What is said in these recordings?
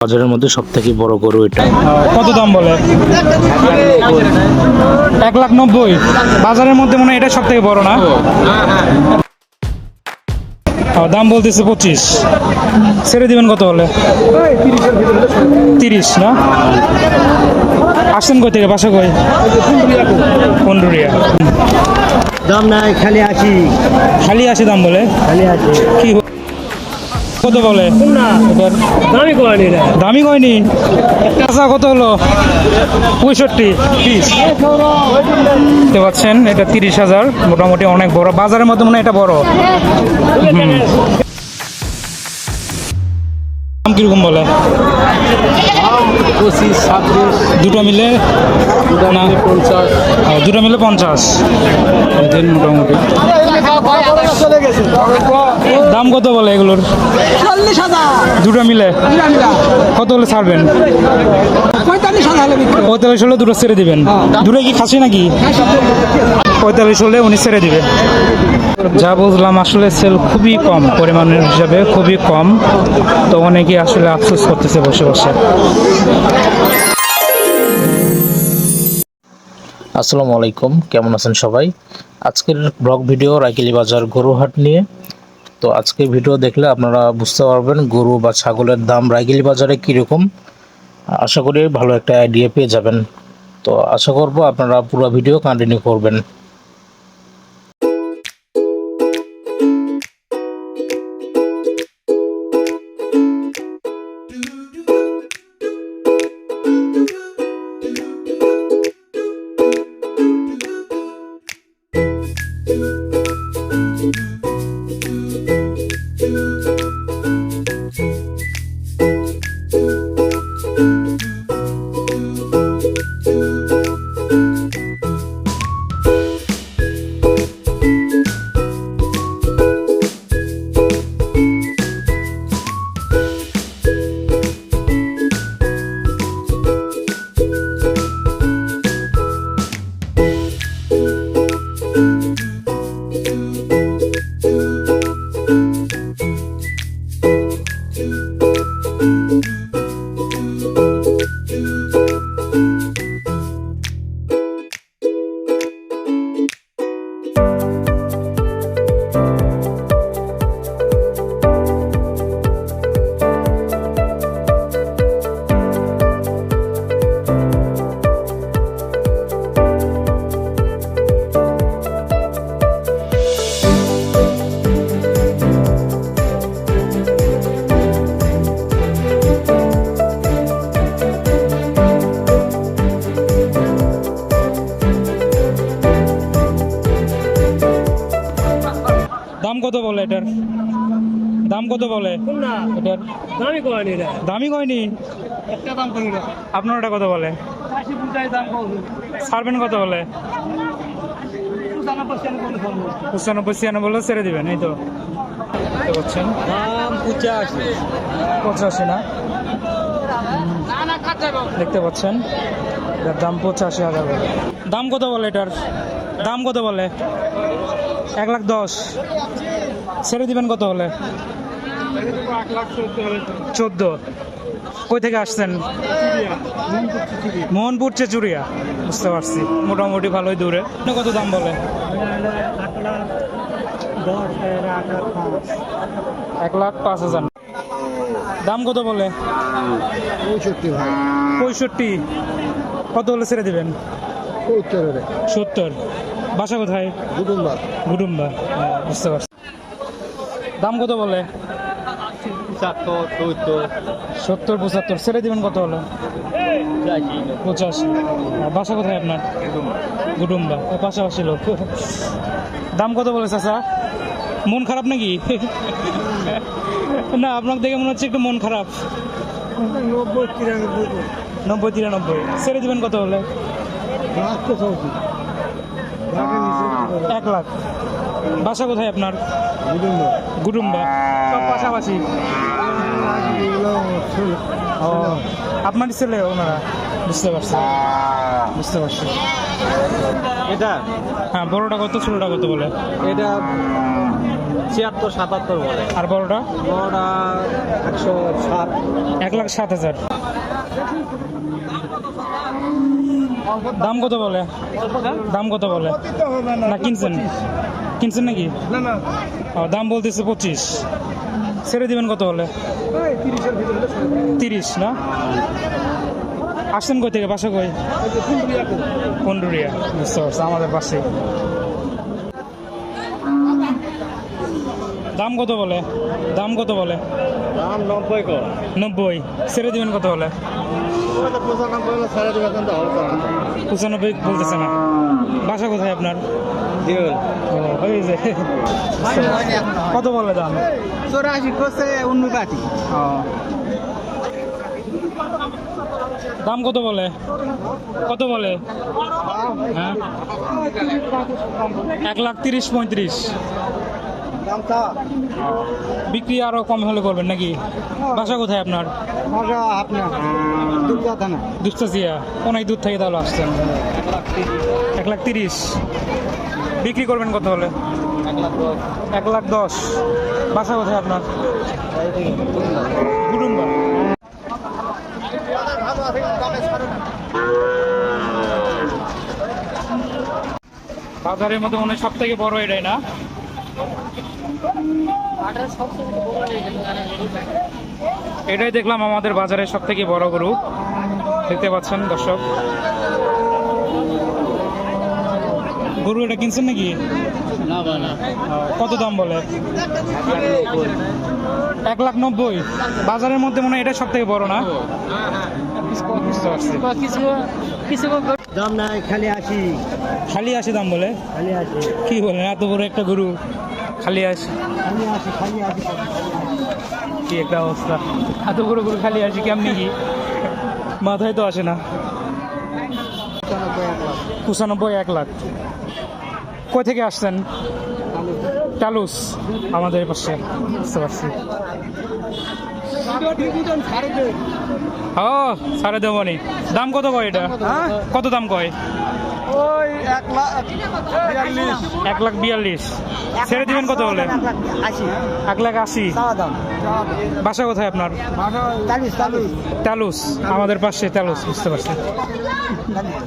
বাজারের মধ্যে সব থেকে বড় গরু এটা। কত দাম বলে? 1,90,000। বাজারের মধ্যে মনে হয় এটা সব থেকে বড় না? দাম বলতেছে 25। ছেড়ে দিবেন কত হলে? 30 না? আসছেন কই থেকে? বাসা কই? পন্ডুরিয়া। দাম নাই, খালি আসি খালি 80 দাম বলে। খালি আসি কি কত বলে? এটার দামি করেনি না দামি কয়নি। কাঁচা কত হলো? 65 পিস। দেখতে পাচ্ছেন এটা 30,000। মোটামুটি অনেক বড়। বাজারের মধ্যে মনে হয় এটা বড়। দাম কিরকম বলে? 25-26 দুটো মিলে না 50 দুটো মিলে 50 দেন মোটামুটি। দাম কত বলে এগুলোর? 40,000 দুটো মিলে কত হলে ছাড়বেন? 45,000 হলে বিক্রি 45 হলে দুটো ছেড়ে দিবেন। দুটো কি খাসি নাকি? 45 হলে উনি ছেড়ে দিবে। যা বুঝলাম আসলে সেল খুবই কম, পরিমাণের হিসাবে খুবই কম। তো অনেকেই আসলে আফসোস করতেছে বসে বসে। আসসালামু আলাইকুম, কেমন আছেন সবাই? আজকের ব্লগ ভিডিও রাইকিলি বাজার গরুহাট নিয়ে। তো আজকের ভিডিও দেখলে আপনারা বুঝতে পারবেন গরু বা ছাগলের দাম রাইকিলি বাজারে কীরকম। আশা করি ভালো একটা আইডিয়া পেয়ে যাবেন। তো আশা করব আপনারা পুরো ভিডিও কন্টিনিউ করবেন। দাম কত বলে এটার? দাম কত বলে এটার? দামি করেনি না দামি কয়নি। একটা দাম করি না আপনার ওটা কত বলে? 80-50 দাম কম ছাড়বেন কত বলে? 95-96 বলে ছেড়ে দিবেন। এই তো দেখতে পাচ্ছেন দাম 85 না? দেখতে পাচ্ছেন এটার দাম 85,000 বলে। দাম কত বলে এটার? দাম কত বলে? 1,10,000। ছেড়ে দিবেন কত হলে? 14। কই থেকে আসছেন? মোহনপুর চেচুরিয়া। বুঝতে পারছি, মোটামুটি ভালোই দূরে। কত দাম বলে? 1,05,000। দাম কত বলে? 65। কত হলে ছেড়ে দিবেন? 70। বাসা কোথায়? গুডুম্বা। বুঝতে পারছি। দাম কত বলে? 70-75। ছেড়ে দিবেন কত হলো? 85। বাসা কোথায় আপনার? গুডুম্বা। পাশাপাশি লোক। দাম কত বলে চাচা? মন খারাপ নাকি? না, আপনাকে দেখে মনে হচ্ছে একটু মন খারাপ। 90-93। ছেড়ে দিবেন কত হলে? 1,00,000। বাসা কোথায় আপনার? গুডুম্বা। সব পাশাপাশি। ও, আপনার ছেলে ওনারা? বুঝতে পারছি। এটা হ্যাঁ, বড়টা কত ছোটটা কত বলে? এটা 76-77 বলে। আর বড়টা বড়টা 107। 1,07,000। দাম কত বলে? দাম কত বলে? না কিনছেন? কিনছেন নাকি? না না, ও, দাম বলতেছে 25। ছেড়ে দিবেন কত হলে? 30-এর ভিতরে 30 না? আসছেন কই থেকে? বাসা কই? পন্ডুরিয়া। বুঝতে পারছি, আমাদের পাশে। দাম কত বলে? দাম কত বলে? দাম 90 কর। 90। ছেড়ে দিবেন কত হলে? 95 হলে ছেড়ে দিবে, কিন্তু হবে না। 95 বলতেছে না। বাসা কোথায় আপনার? দিও ও, এই যে। কত বলে দাম? 84 করছে, 89। ও। দাম কত বলে? কত বলে? হ্যাঁ, 1,30,35। দামটা বিক্রি আরো কম হলে করবেন নাকি? বাসা কোথায় আপনার? মজা আপনার দুর্গা থানা। দুপচাচিয়া। অনেক দূর থেকে তাহলে আসছেন। 1,30,000 বিক্রি করবেন কত হলে? 1,10,000। বাসা কোথায় আপনার? গুডুম্বা। বাজারের মধ্যে মনে হয় সব থেকে বড় এটাই না? এটাই দেখলাম আমাদের বাজারের সব থেকে বড় গরু। দেখতে পাচ্ছেন দর্শক, গরু এটা কিনছেন নাকি? কত দাম বলে? 1,90,000। বাজারের মধ্যে মনে হয় এটা সব থেকে বড় না? বুঝতে পারছি। দাম নাই, খালি 80। খালি 80 দাম বলে? খালি 80। কি বলেন, এত বড় একটা গরু খালি 80? খালি 80, খালি 80। কি একটা অবস্থা, এত বড় গরু খালি 80 কেমনি কি? মাথায় তো আসে না। 95 1,00,000। কই থেকে আসছেন? টালুস, আমাদের পাশে। বুঝতে পারছি। ও, সাড়ে দেবনি। দাম কত কয় এটা? কত দাম কয়? ওই 1,42,000। 1,42,000। ছেড়ে দিবেন কত হলে? 1,80,000। দাম বাসা কোথায় আপনার? 40। টালুস, আমাদের পাশে টালুস। বুঝতে পারছি।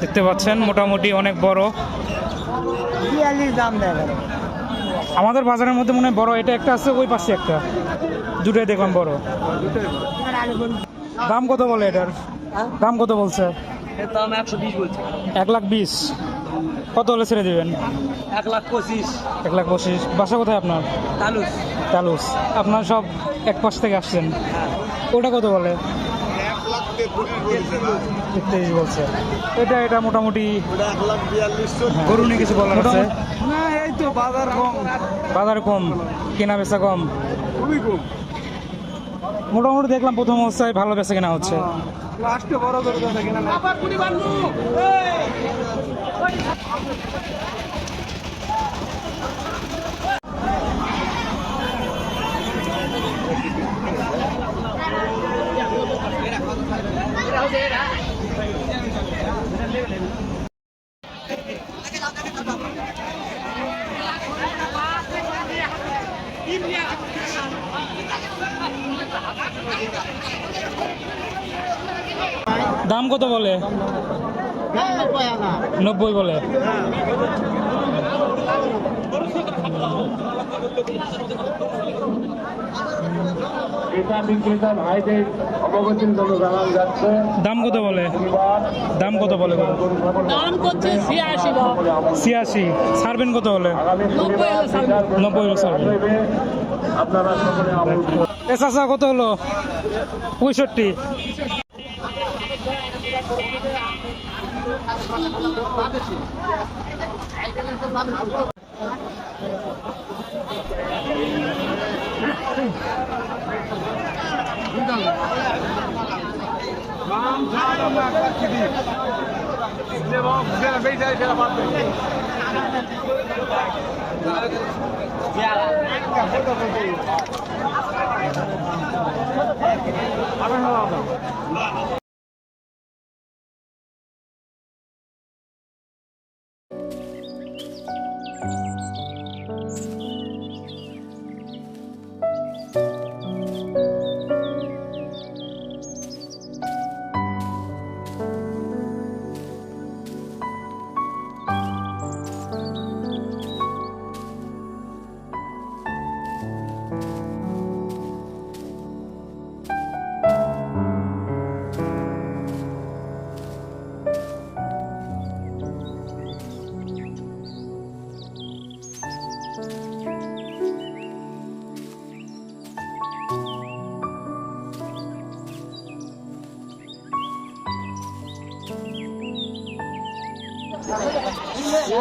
দেখতে পাচ্ছেন মোটামুটি অনেক বড়। 42 দাম দেয়। আমাদের বাজারের মধ্যে মনে হয় বড় এটা একটা আছে, ওই পাশে একটা। দুটোই দেখলাম বড়। দাম কত বলে এটার? দাম কত বলছে? এর দাম 120 বলছে। 1,20,000। কত হলে ছেড়ে দিবেন? 1,25,000। 1,25,000। বাসা কোথায় আপনার? তালুস। টালুস। আপনার সব এক পাশ থেকে আসছেন। ওটা কত বলে? 1,33,000 বলছে। এটা মোটামুটি গরু নিয়ে কিছু বলার আছে? না, এই তো বাজার কম। বাজার কম, কেনা বেচা কম। খুবই কম। মোটামুটি দেখলাম প্রথম অবস্থায় ভালো বেচা কেনা হচ্ছে। লাস্টে বড় করে কথা কিনা না। দাম কত বলে? 90 বলে। ক্রেতা বিক্রেতা ভাইদের অবগতির জন্য জানানো যাচ্ছে দাম কত বলে? দাম কত বলে? দাম করছে 86। 86। ছাড়বেন কত হলে? আগামী শনিবার 90 হলে ছাড়বেন। আপনারা সকলে আমন্ত্রিত। এ চাচা কত হলো? 65।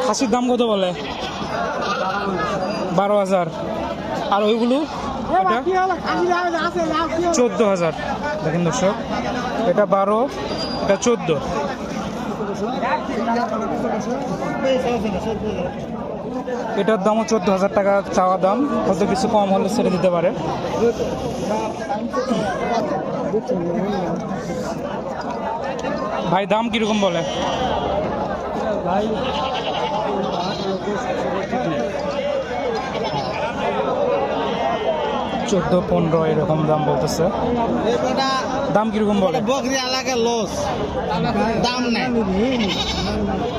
খাসির দাম কত বলে? 12,000। আর ওইগুলো? এটা 14,000। দেখেন দর্শক, এটা 12, এটা 14। এটার দামও 14,000 টাকা চাওয়া দাম, হয়তো কিছু কম হলে ছেড়ে দিতে পারে। ভাই দাম কিরকম বলে? ভাই 14-15 এরকম দাম বলতেছে। দাম কিরকম বলে? বকরি এলাকার লস, দাম নাই,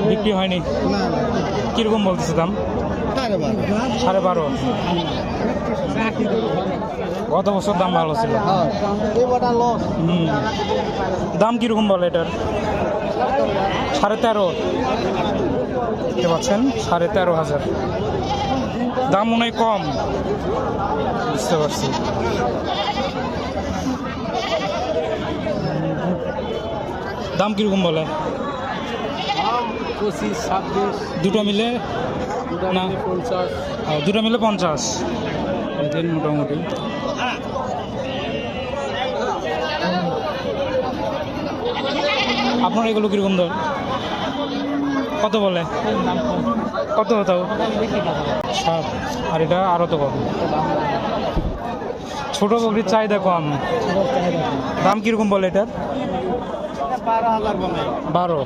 বিক্রি হয়নি। কিরকম বলতেছে দাম? 12.5। গত বছর দাম ভালো ছিল। লস। দাম কিরকম বলে এটার? 13.5। দেখতে পাচ্ছেন 13,500। দাম মনে হয় কম, বুঝতে পারছি। দাম কিরকম বলে? 25-26 দুটো মিলে না, 50 দুটো মিলে 50 এদের মোটামুটি। আপনার এগুলো কিরকম দর? কত বলে? কত তাও? 7। আর এটা আরো তো কম। ছোট বকরির চাহিদা কম। দাম কিরকম বলে এটার? 12।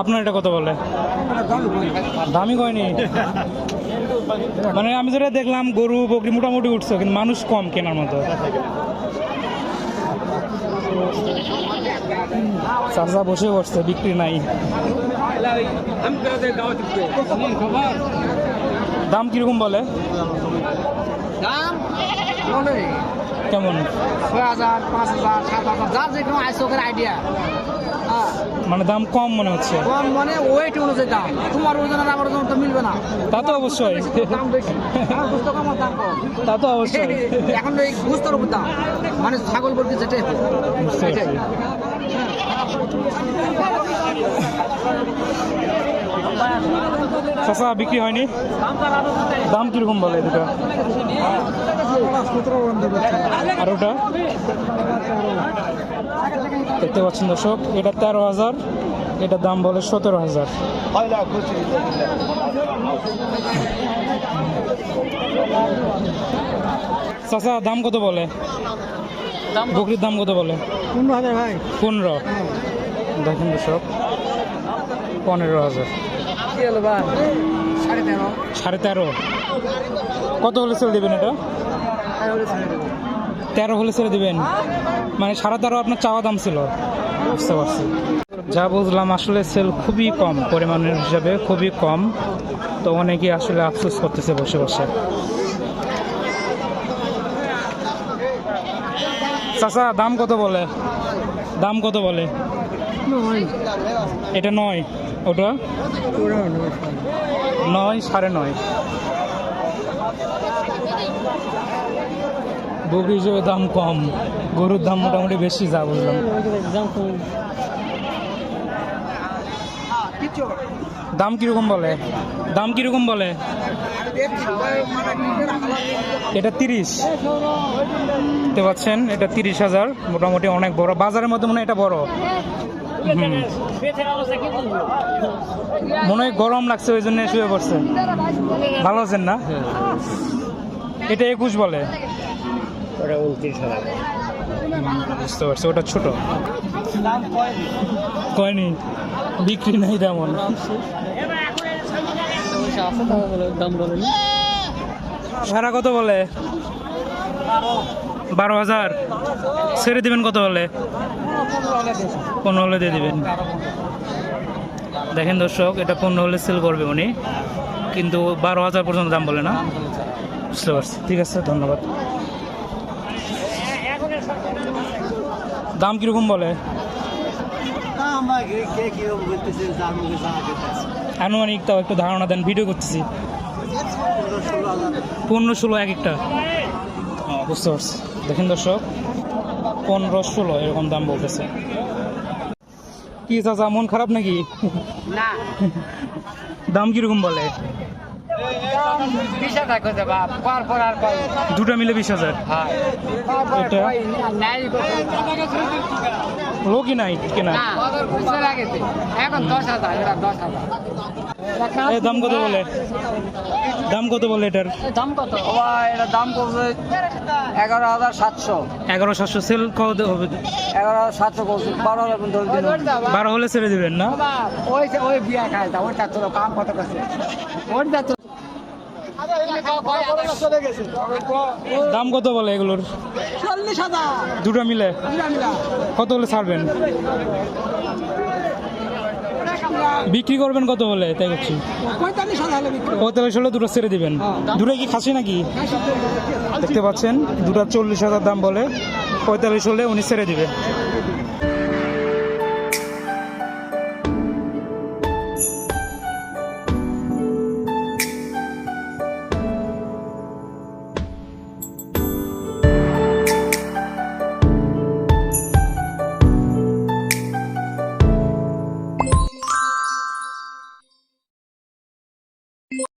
আপনার এটা কত বলে? দামই কয়নি। মানে আমি যেটা দেখলাম গরু বকরি মোটামুটি উঠছে, কিন্তু মানুষ কম কেনার মতো। চাচা বসে বসছে, বিক্রি নাই। দাম কিরকম বলে? দাম কেমন? 6,000, 5,000, 7,000, যার যে কোনো আইসোকের আইডিয়া। মানে দাম কম মনে হচ্ছে। কম মানে ওয়েট অনুযায়ী দাম, তোমার ওজন আর আমার ওজন তো মিলবে না। তা তো অবশ্যই, দাম বেশি, আমার বুঝতে কম আর দাম কম। তা তো অবশ্যই। এখন এই বুঝতের উপর দাম, মানে ছাগল বলতে যেটাই হোক, বুঝতে এটাই। পারছি। চাচা বিক্রি হয়নি? দাম কিরকম বলে দুটো? আর ওটা দেখতে পাচ্ছেন দর্শক, এটা 13,000, এটার দাম বলে 17,000। চাচা দাম কত বলে? বকরির দাম কত বলে? 15,000 ভাই। 15। দেখেন দর্শক, 15,000। কি হলো ভাই? 13.5। 13.5। কত হলে ছেড়ে দেবেন এটা? 13 হলে ছেড়ে দেবেন, মানে 13.5 আপনার চাওয়া দাম ছিল। বুঝতে পারছি। যা বুঝলাম আসলে সেল খুবই কম, পরিমাণের হিসাবে খুবই কম। তো অনেকেই আসলে আফসোস করতেছে বসে বসে। চাচা দাম কত বলে? দাম কত বলে? এটা 9, ওটা 9, 9.5। বকরি হিসেবে দাম কম, গরুর দাম মোটামুটি বেশি, যা বুঝলাম। দাম কিরকম বলে? দাম কিরকম বলে? এটা 30। দেখতে পাচ্ছেন, এটা 30,000, মোটামুটি অনেক বড়। বাজারের মধ্যে মনে হয় এটা বড়। মনে হয় গরম লাগছে, ওই জন্য শুয়ে পড়ছে। ভালো আছেন না? এটা 21 বলে। বুঝতে পারছি, ওটা ছোট। কয়নি, বিক্রি নাই তেমন। ভাড়া কত বলে? 12,000। ছেড়ে দিবেন কত হলে? 15 হলে দিয়ে দিবেন। দেখেন দর্শক, এটা 15 হলে সেল করবে উনি, কিন্তু 12,000 পর্যন্ত দাম বলে না। বুঝতে পারছি, ঠিক আছে, ধন্যবাদ। দাম কিরকম বলে? আনুমানিক তাও একটু ধারণা দেন, ভিডিও করতেছি। 15-16 এক একটা। বুঝতে পারছি। দেখেন দর্শক, 15-16 এরকম দাম বলতেছে। কি চাচা মন খারাপ নাকি? না দাম কিরকম বলে? 20,000 করতে বাপ পর আর কই দুটো মিলে 20,000। এটা লোকই নাই কেনা। না বুঝতে লাগেছে এখন 10,000 এটা 10,000 এই দাম কত বলে? দাম কত বলে এটার? দাম কত ভাই এটা দাম পড়বে 11,700 11,700 সেল কত হবে? 11,700 বলছি 12,000 ধরে দিন 12 হলে ছেড়ে দিবেন না? ওই বিয়া খায় তা ওইটা তোর কাম কত করছে ওইটা তো দাম কত বলে এগুলোর? 40,000 দুটো মিলে কত হলে ছাড়বেন? বিক্রি করবেন কত বলে? তাই করছি 45,000 বিক্রি 45 হলে দুটো ছেড়ে দিবেন। দুটো কি খাসি নাকি? দেখতে পাচ্ছেন দুটো 40,000 দাম বলে, 45 হলে উনি ছেড়ে দিবে।